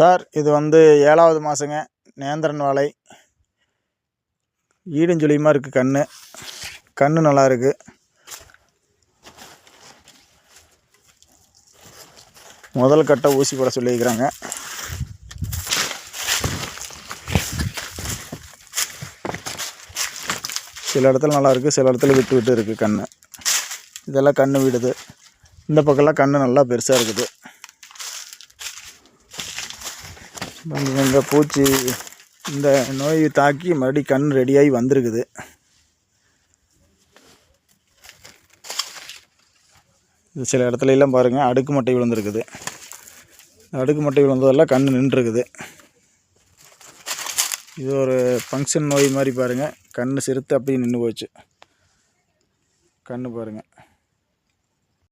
Sir, இது வந்து 7வது மாதங்க. நேந்திரன் வாழை. ஈடுஞ்சொலியமாக இருக்குது. கன்று நல்லா இருக்குது. முதல் கட்ட ஊசி போட சொல்லியிருக்கிறாங்க. சில இடத்துல நல்லா இருக்குது, சில இடத்துல விட்டு விட்டு இருக்குது கன்று. இதெல்லாம் கன்று விடுது. இந்த பக்கம்லாம் கன்று நல்லா பெருசாக இருக்குது. இந்த பூச்சி இந்த நோய் தாக்கி மறுபடியும் கன்று ரெடியாகி வந்திருக்குது. இது சில இடத்துல எல்லாம் பாருங்கள், அடுக்கு மட்டை விழுந்துருக்குது. அடுக்கு மட்டை விழுந்ததெல்லாம் கன்று நின்றுருக்குது. இது ஒரு ஃபங்க்ஷன் நோய் மாதிரி பாருங்கள். கன்று சிறுத்து அப்படியே நின்று போச்சு. கன்று பாருங்கள்.